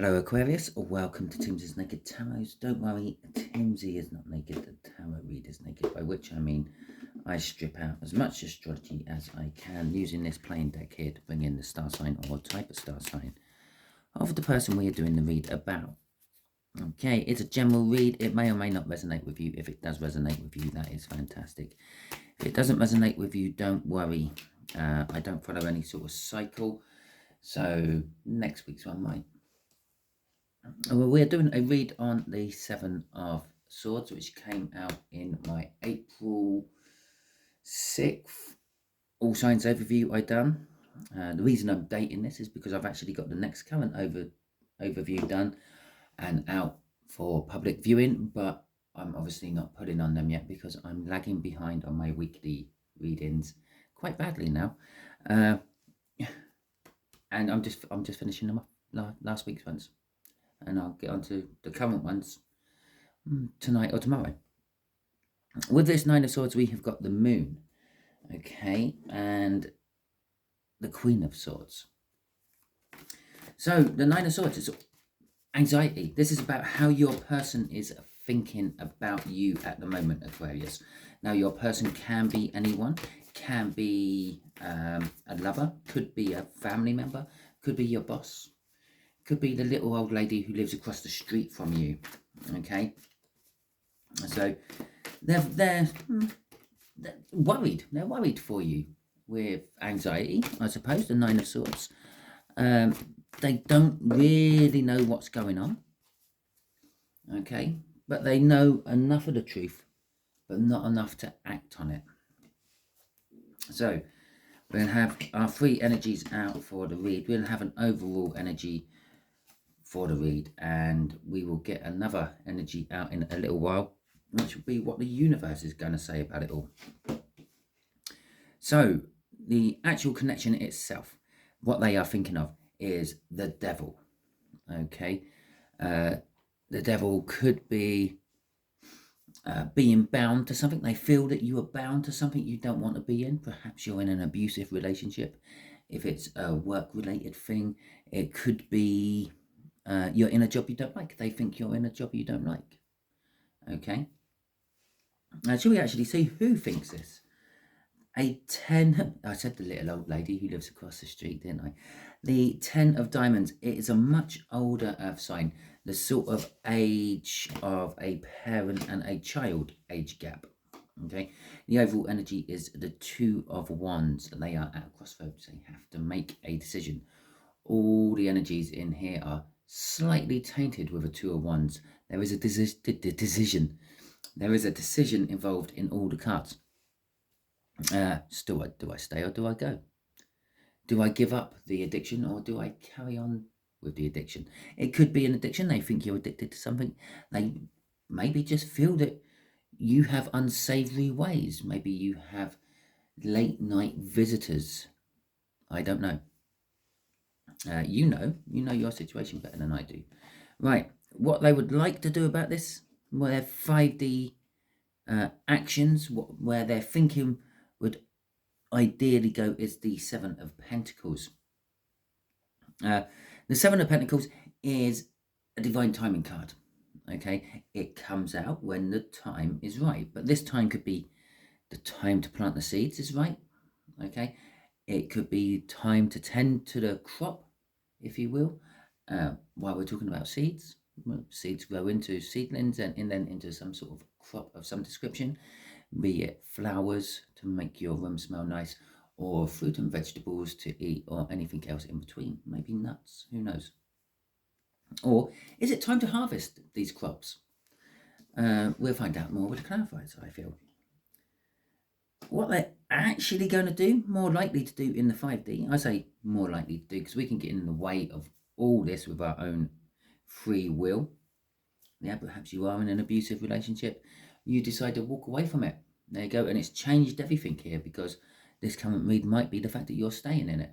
Hello Aquarius, welcome to Timsy Naked Tarot. Don't worry, Timsy is not naked, the tarot read is naked, by which I mean I strip out as much astrology as I can using this plain deck here to bring in the star sign or type of star sign of the person we are doing the read about. Okay, it's a general read. It may or may not resonate with you. If it does resonate with you, that is fantastic. If it doesn't resonate with you, don't worry. I don't follow any sort of cycle, so next week's one might. We're doing a read on the Seven of Swords, which came out in my April 6th All Signs overview I done. The reason I'm dating this is because I've actually got the next current overview done and out for public viewing, but I'm obviously not putting on them yet because I'm lagging behind on my weekly readings quite badly now. And I'm just finishing them up, last week's ones. And I'll get onto the current ones tonight or tomorrow. With this Nine of Swords, we have got the Moon, okay, and the Queen of Swords. So the Nine of Swords is anxiety. This is about how your person is thinking about you at the moment, Aquarius. Now, your person can be anyone, can be a lover, could be a family member, could be your boss, could be the little old lady who lives across the street from you, okay? So they're worried. They're worried for you with anxiety, I suppose, the Nine of Swords. They don't really know what's going on, okay? But they know enough of the truth, but not enough to act on it. So we'll have our three energies out for the read. We'll have an overall energy for the read, and we will get another energy out in a little while, which will be what the universe is going to say about it all. So the actual connection itself, what they are thinking of is the devil, okay? The devil could be being bound to something. They feel that you are bound to something you don't want to be in. Perhaps you're in an abusive relationship. If it's a work-related thing, it could be you're in a job you don't like. They think you're in a job you don't like. Okay. Now, shall we actually see who thinks this? A 10, I said the little old lady who lives across the street, didn't I? The 10 of Diamonds, it is a much older earth sign, the sort of age of a parent and a child age gap. Okay. The overall energy is the Two of Wands. They are at a crossroads. They have to make a decision. All the energies in here are slightly tainted with a Two of Wands. There is a decision. There is a decision involved in all the cards. Still, do I stay or do I go? Do I give up the addiction or do I carry on with the addiction? It could be an addiction. They think you're addicted to something. They maybe just feel that you have unsavory ways. Maybe you have late night visitors. I don't know. You know your situation better than I do. Right, what they would like to do about this, where their 5D actions, where their thinking would ideally go, is the Seven of Pentacles. The Seven of Pentacles is a divine timing card. Okay, it comes out when the time is right, but this time could be the time to plant the seeds is right. Okay, it could be time to tend to the crop, if you will. While we're talking about seeds, seeds grow into seedlings and then into some sort of crop of some description, be it flowers to make your room smell nice, or fruit and vegetables to eat, or anything else in between, maybe nuts, who knows. Or is it time to harvest these crops? We'll find out more with the clarifiers, I feel. What they're actually going to do, more likely to do in the 5D, I say more likely to do because we can get in the way of all this with our own free will. Yeah, perhaps you are in an abusive relationship. You decide to walk away from it. There you go. And it's changed everything here because this current read might be the fact that you're staying in it.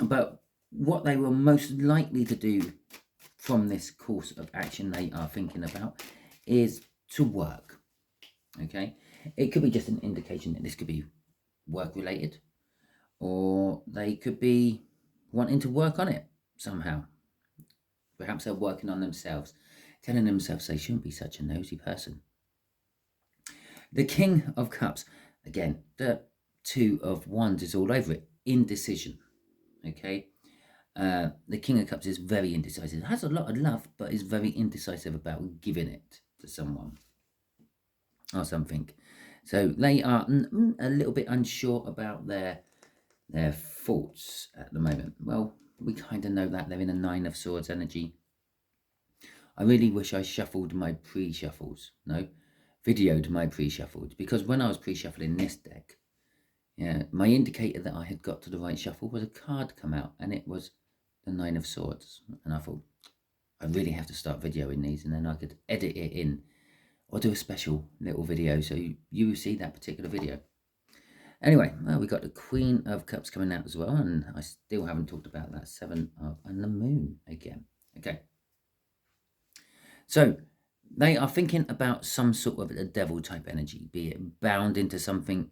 But what they were most likely to do from this course of action they are thinking about is to work. Okay. It could be just an indication that this could be work related, or they could be wanting to work on it. somehow. Perhaps they're working on themselves, telling themselves they shouldn't be such a nosy person. The King of Cups, again, the Two of Wands is all over it. Indecision, okay? The King of Cups is very indecisive. Has a lot of love, but is very indecisive about giving it to someone or something. So they are a little bit unsure about their thoughts at the moment. Well, we kind of know that they're in a Nine of Swords energy. I really wish I shuffled my pre-shuffles. No, videoed my pre-shuffles, because when I was pre-shuffling this deck, yeah, my indicator that I had got to the right shuffle was a card come out, and it was the Nine of Swords. And I thought, I really have to start videoing these, and then I could edit it in or do a special little video so you see that particular video. Anyway, well, we got the Queen of Cups coming out as well, and I still haven't talked about that Seven of and the Moon again. Okay. So they are thinking about some sort of a devil type energy, be it bound into something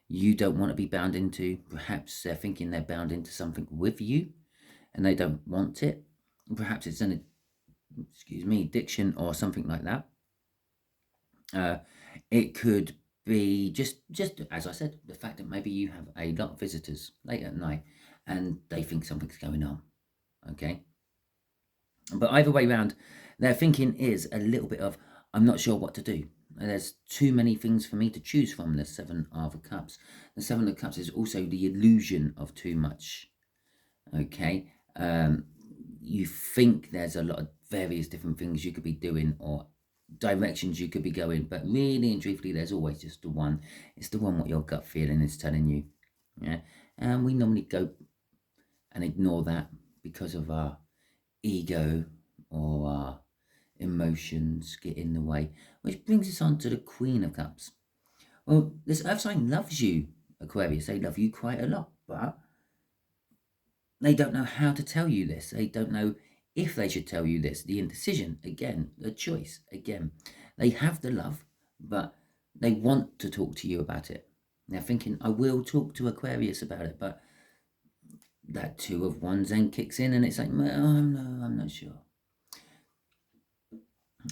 you don't want to be bound into. Perhaps they're thinking they're bound into something with you and they don't want it. Perhaps it's an, addiction or something like that. It could be just as I said, the fact that maybe you have a lot of visitors late at night and they think something's going on. Okay. But either way round, their thinking is a little bit of, I'm not sure what to do. There's too many things for me to choose from, the Seven of Cups. The Seven of Cups is also the illusion of too much. Okay. You think there's a lot of various different things you could be doing or directions you could be going, but really and truthfully, there's always just the one. It's the one what your gut feeling is telling you. Yeah. And we normally go and ignore that because of our ego or our emotions get in the way, which brings us on to the Queen of Cups. Well, this earth sign loves you, Aquarius. They love you quite a lot, but they don't know how to tell you this. They don't know if they should tell you this. The indecision, again, the choice, again. They have the love, but they want to talk to you about it. They're thinking, I will talk to Aquarius about it, but that Two of Wands then kicks in and it's like, no, I'm not sure.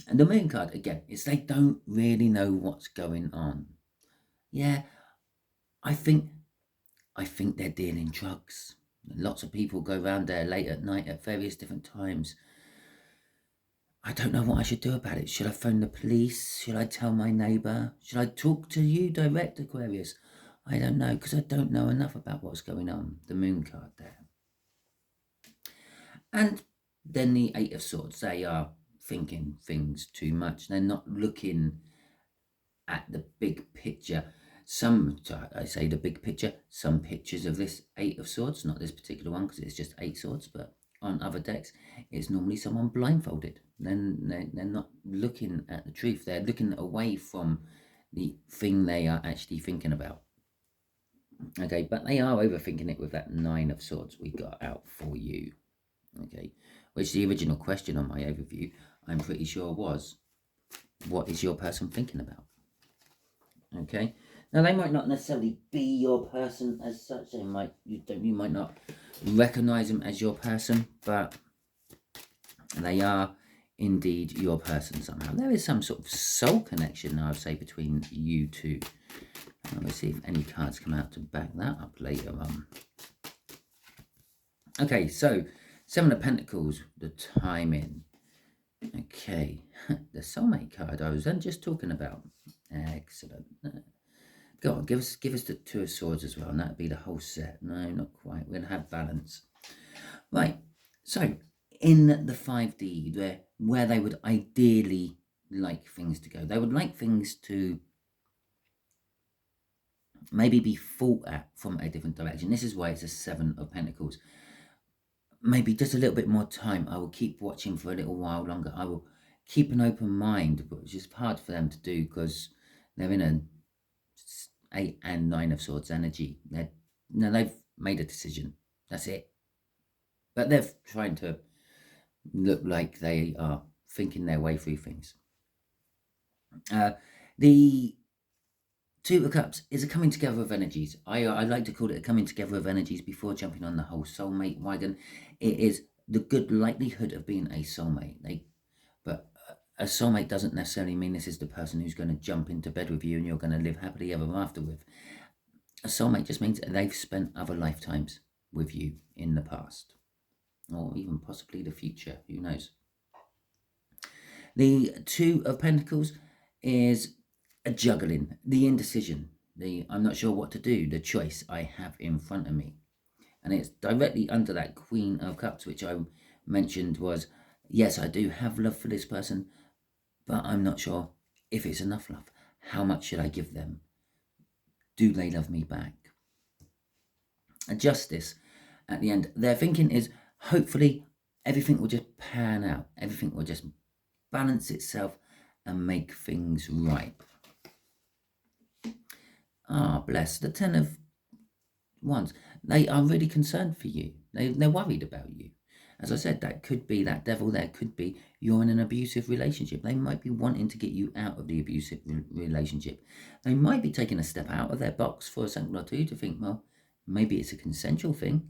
And the Moon card, again, is they don't really know what's going on. Yeah, I think they're dealing drugs. Lots of people go around there late at night at various different times. I don't know what I should do about it. Should I phone the police? Should I tell my neighbour? Should I talk to you direct, Aquarius? I don't know, because I don't know enough about what's going on. The Moon card there. And then the Eight of Swords. They are thinking things too much. They're not looking at the big picture. I say the big picture, some pictures of this Eight of Swords, not this particular one because it's just 8 swords, but on other decks, it's normally someone blindfolded. Then they're not looking at the truth. They're looking away from the thing they are actually thinking about. Okay, but they are overthinking it with that Nine of Swords we got out for you. Okay, which the original question on my overview, I'm pretty sure was, what is your person thinking about? Okay, now they might not necessarily be your person as such. You might not recognize them as your person, but they are indeed your person somehow. There is some sort of soul connection, I would say, between you two. Let's see if any cards come out to back that up later on. Okay, so Seven of Pentacles, the timing. Okay, the soulmate card I was then just talking about. Excellent. Go on, give us the Two of Swords as well, and that'd be the whole set. No, not quite. We're gonna have balance. Right. So in the 5D, where they would ideally like things to go, they would like things to maybe be thought at from a different direction. This is why it's a Seven of Pentacles. Maybe just a little bit more time. I will keep watching for a little while longer. I will keep an open mind, but it's just hard for them to do because they're in an 8 and 9 of Swords energy. They've made a decision. That's it. But they're trying to look like they are thinking their way through things. The Two of Cups is a coming together of energies. I like to call it a coming together of energies before jumping on the whole soulmate wagon. It is the good likelihood of being a soulmate. But a soulmate doesn't necessarily mean this is the person who's going to jump into bed with you and you're going to live happily ever after with. A soulmate just means they've spent other lifetimes with you in the past, or even possibly the future, who knows. The Two of Pentacles is a juggling, the indecision, the I'm not sure what to do, the choice I have in front of me. And it's directly under that Queen of Cups, which I mentioned was, yes, I do have love for this person, but I'm not sure if it's enough love. How much should I give them? Do they love me back? A justice at the end. Their thinking is, hopefully everything will just pan out. Everything will just balance itself and make things right. Bless. The Ten of Wands. They are really concerned for you. They're worried about you. As I said, that could be that devil there, could be you're in an abusive relationship. They might be wanting to get you out of the abusive relationship. They might be taking a step out of their box for a second or two to think, well, maybe it's a consensual thing.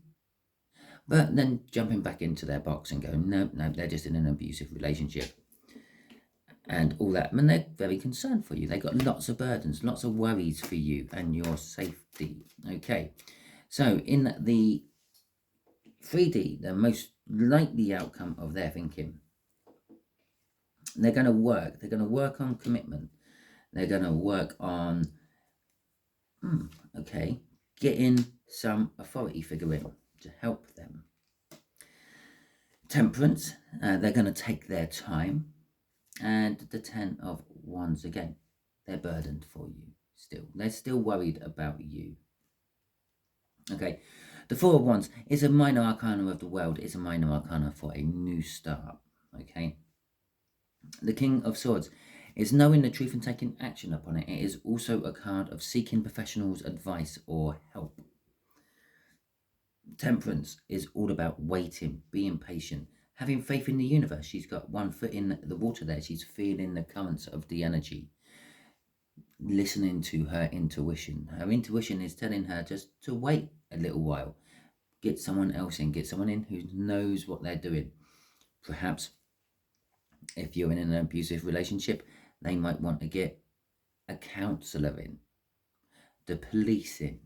But then jumping back into their box and going, no, they're just in an abusive relationship. And all that. And they're very concerned for you. They've got lots of burdens, lots of worries for you and your safety. Okay. So in the 3D, the most likely outcome of their thinking, they're going to work. They're going to work on commitment. They're going to work on, getting some authority figure in to help them. Temperance, they're going to take their time. And the Ten of Wands again, they're burdened for you still. They're still worried about you. Okay, the Four of Wands is a minor arcana of the world. It's a minor arcana for a new start. Okay, the King of Swords is knowing the truth and taking action upon it. It is also a card of seeking professionals' advice or help. Temperance is all about waiting, being patient, having faith in the universe. She's got one foot in the water there. She's feeling the currents of the energy, listening to her intuition. Her intuition is telling her just to wait a little while. Get someone else in. Get someone in who knows what they're doing. Perhaps if you're in an abusive relationship, they might want to get a counsellor in, the police in.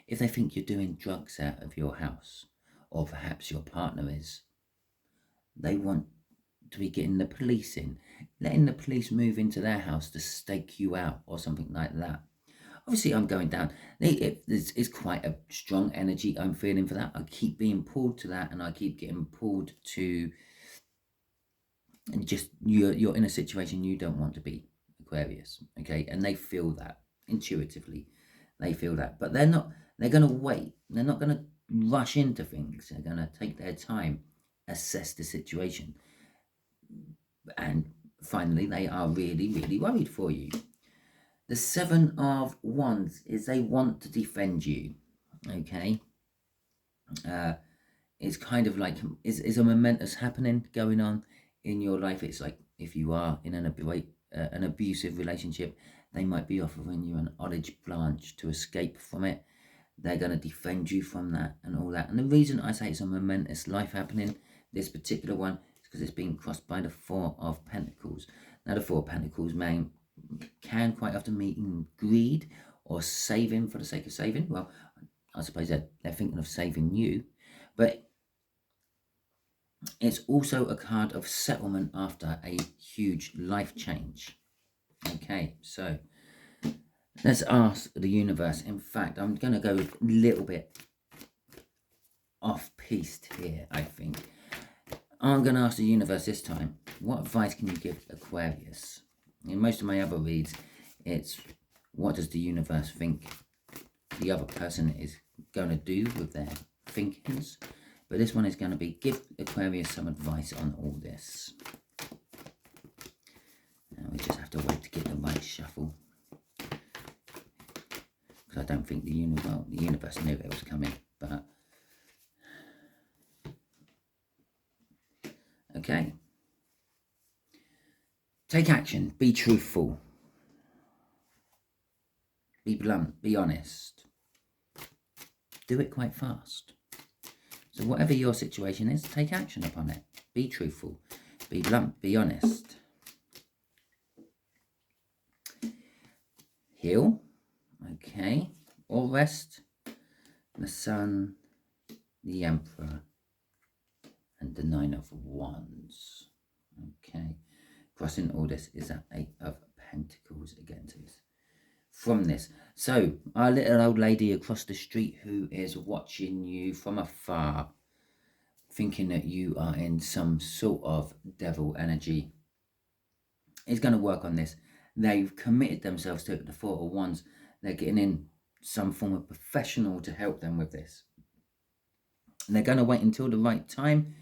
If they think you're doing drugs out of your house, or perhaps your partner is, they want to be getting the police in, letting the police move into their house to stake you out or something like that. Obviously, I'm going down. It's quite a strong energy I'm feeling for that. I keep being pulled to that, and I keep getting pulled to, and just you're in a situation you don't want to be, Aquarius. Okay, and they feel that intuitively. They feel that, but they're not. They're going to wait. They're not going to rush into things. They're going to take their time, assess the situation. And finally, they are really, really worried for you. The Seven of Wands is they want to defend you. Okay. It's kind of like, is a momentous happening going on in your life. It's like if you are in an abusive relationship, they might be offering you an olive branch to escape from it. They're going to defend you from that and all that. And the reason I say it's a momentous life happening, this particular one, is because it's being crossed by the Four of Pentacles. Now, the Four of Pentacles can quite often mean greed or saving for the sake of saving. Well, I suppose they're thinking of saving you. But it's also a card of settlement after a huge life change. Okay, so let's ask the universe. In fact, I'm going to go a little bit off-piste here, I think. I'm going to ask the universe this time, what advice can you give Aquarius? In most of my other reads, it's what does the universe think the other person is going to do with their thinkings? But this one is going to be, give Aquarius some advice on all this. Now we just have to wait to get the right shuffle. Because I don't think the universe knew it was coming, but okay. Take action, be truthful, be blunt, be honest. Do it quite fast. So whatever your situation is, take action upon it. Be truthful, be blunt, be honest. Heal, okay, or rest. The Sun, the Emperor, and the Nine of Wands. Okay, crossing all this is that Eight of Pentacles again to this. From this, so our little old lady across the street who is watching you from afar, thinking that you are in some sort of devil energy, is going to work on this. They've committed themselves to it, the Four of Wands. They're getting in some form of professional to help them with this. And they're going to wait until the right time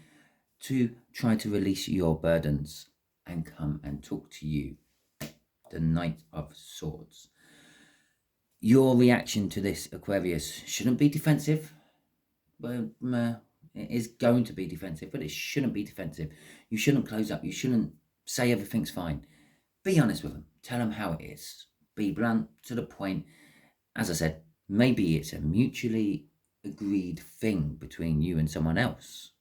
to try to release your burdens and come and talk to you. The Knight of Swords. Your reaction to this, Aquarius, shouldn't be defensive. Well, it is going to be defensive, but it shouldn't be defensive. You shouldn't close up. You shouldn't say everything's fine. Be honest with them. Tell them how it is. Be blunt, to the point. As I said, maybe it's a mutually agreed thing between you and someone else.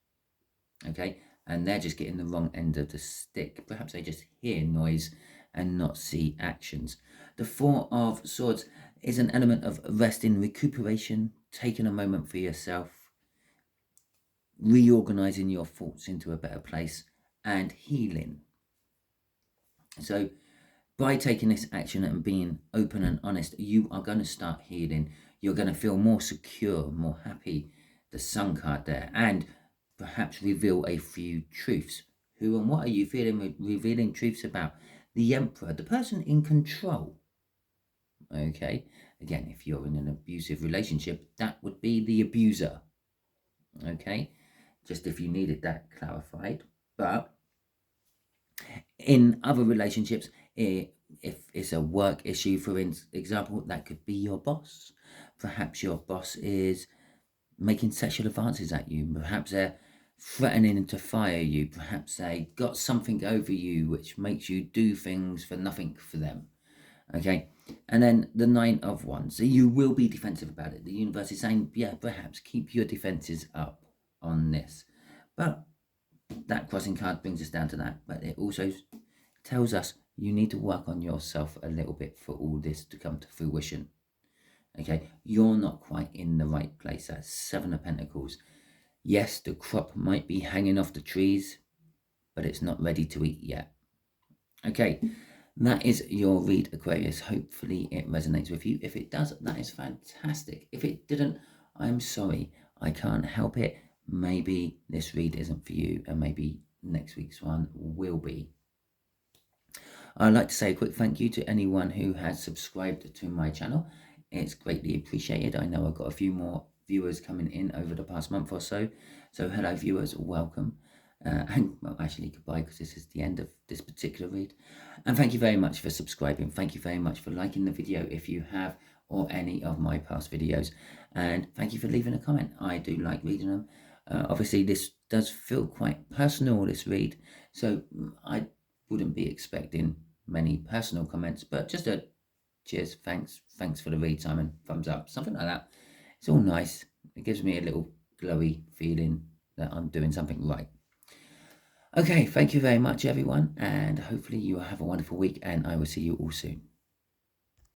Okay? And they're just getting the wrong end of the stick. Perhaps they just hear noise and not see actions. The Four of Swords is an element of resting, recuperation, taking a moment for yourself, reorganizing your thoughts into a better place, and healing. So by taking this action and being open and honest, you are going to start healing. You're going to feel more secure, more happy. The Sun card there. And perhaps reveal a few truths. Who and what are you feeling revealing truths about? The Emperor, the person in control. Okay. Again, if you're in an abusive relationship, that would be the abuser. Okay. Just if you needed that clarified. But in other relationships, if it's a work issue, for example, that could be your boss. Perhaps your boss is making sexual advances at you. Perhaps they're threatening to fire you. Perhaps they got something over you which makes you do things for nothing for them. Okay. And then the Nine of Wands. So you will be defensive about it. The universe is saying, yeah, perhaps keep your defenses up on this. But that crossing card brings us down to that. But it also tells us you need to work on yourself a little bit for all this to come to fruition. Okay, you're not quite in the right place. That's Seven of Pentacles. Yes, the crop might be hanging off the trees, but it's not ready to eat yet. Okay, that is your read, Aquarius. Hopefully it resonates with you. If it does, that is fantastic. If it didn't, I'm sorry. I can't help it. Maybe this read isn't for you, and maybe next week's one will be. I'd like to say a quick thank you to anyone who has subscribed to my channel. It's greatly appreciated. I know I've got a few more viewers coming in over the past month or so. So hello viewers, welcome. And well, actually goodbye, because this is the end of this particular read. And thank you very much for subscribing. Thank you very much for liking the video if you have, or any of my past videos. And thank you for leaving a comment. I do like reading them. Obviously this does feel quite personal, this read. So I wouldn't be expecting many personal comments, but just a cheers, thanks for the read, Simon, thumbs up, something like that. It's all nice. It gives me a little glowy feeling that I'm doing something right. Okay, thank you very much, everyone, and hopefully you have a wonderful week, and I will see you all soon.